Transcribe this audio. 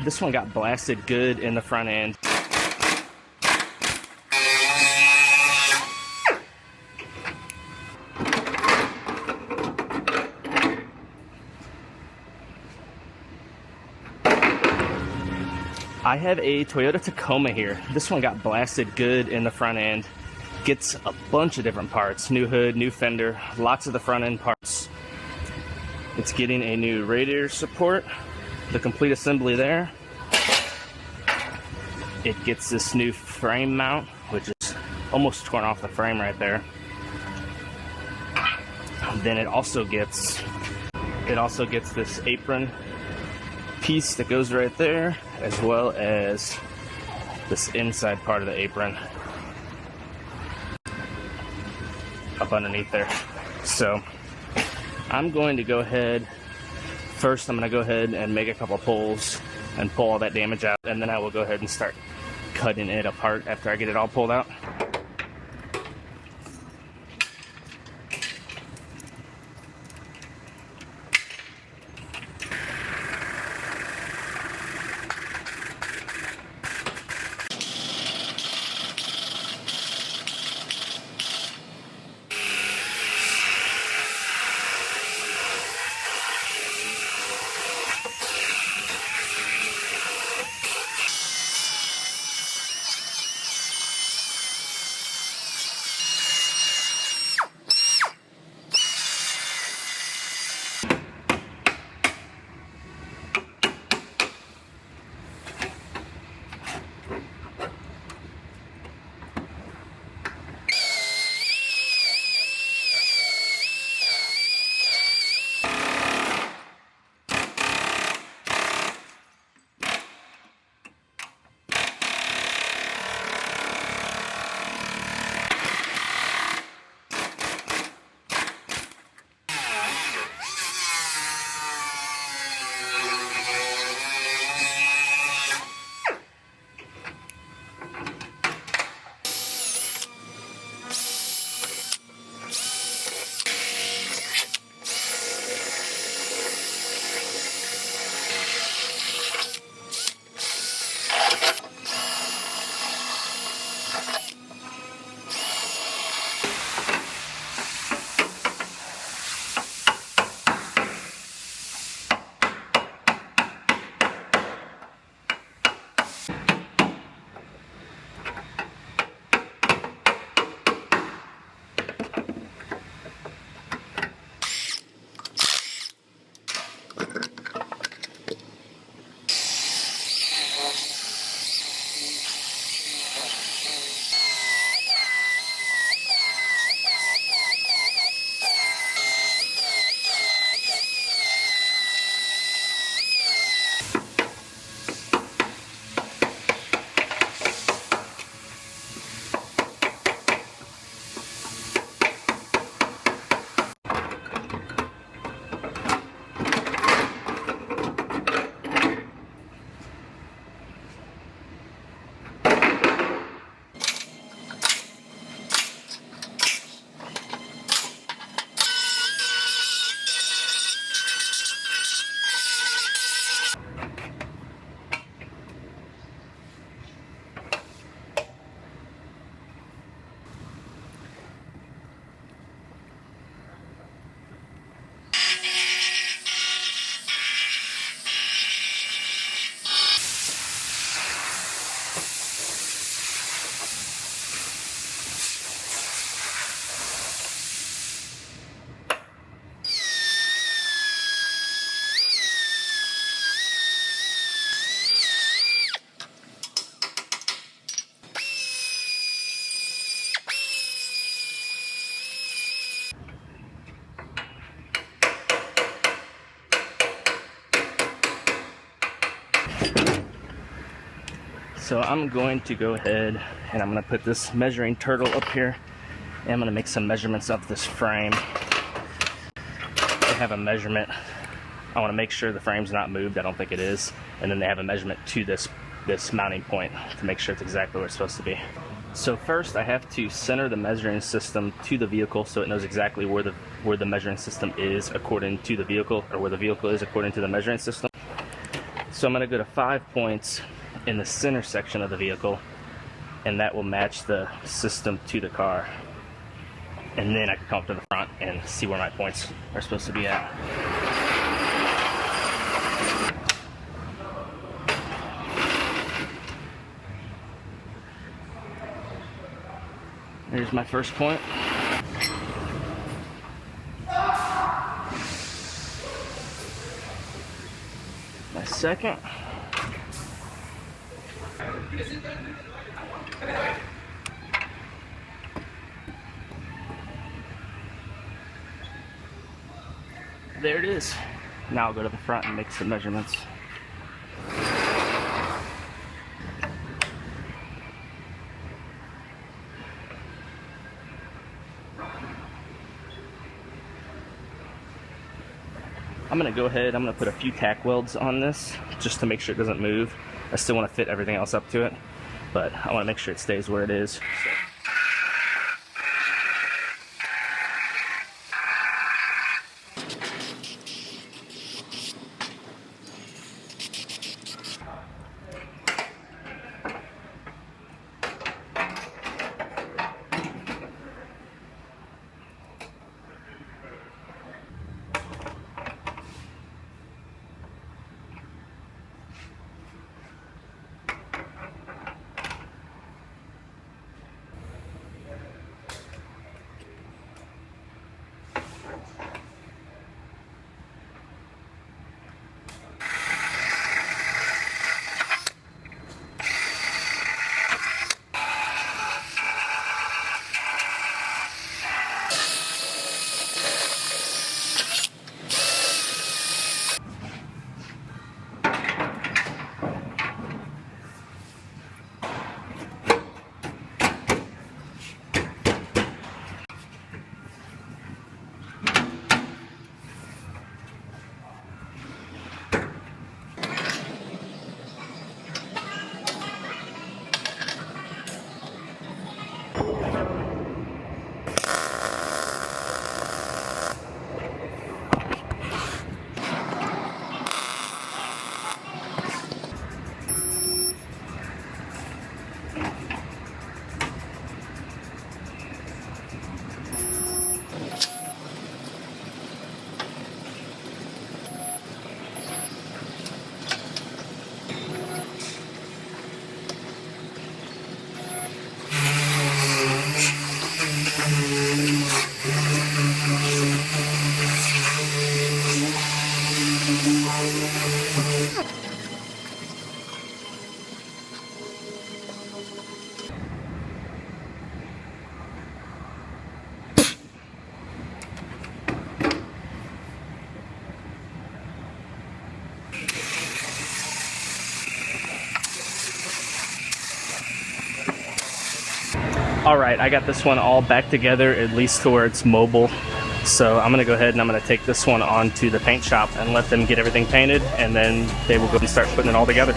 This one got blasted good in the front end. I have a Toyota Tacoma here. This one got blasted good in the front end. Gets a bunch of different parts. New hood, new fender, lots of the front end parts. It's getting a new radiator support, the complete assembly there. It gets this new frame mount, which is almost torn off the frame right there. Then it also gets this apron piece that goes right there, as well as this inside part of the apron up underneath there. So I'm going to go ahead, first I'm going to go ahead and make a couple pulls and pull all that damage out, and then I will go ahead and start cutting it apart after I get it all pulled out. So I'm going to go ahead and I'm going to put this measuring turtle up here, and I'm going to make some measurements of this frame. They have a measurement. I want to make sure the frame's not moved. I don't think it is. And then they have a measurement to this mounting point to make sure it's exactly where it's supposed to be. So first I have to center the measuring system to the vehicle so it knows exactly where the measuring system is according to the vehicle, or where the vehicle is according to the measuring system. So I'm going to go to 5 points in the center section of the vehicle, and that will match the system to the car. And then I can come up to the front and see where my points are supposed to be at. There's my first point. My second. There it is. Now I'll go to the front and make some measurements. I'm going to go ahead, I'm going to put a few tack welds on this just to make sure it doesn't move. I still want to fit everything else up to it, but I want to make sure it stays where it is. So. Alright, I got this one all back together, at least to where it's mobile. So I'm going to go ahead and I'm going to take this one on to the paint shop and let them get everything painted, and then they will go and start putting it all together.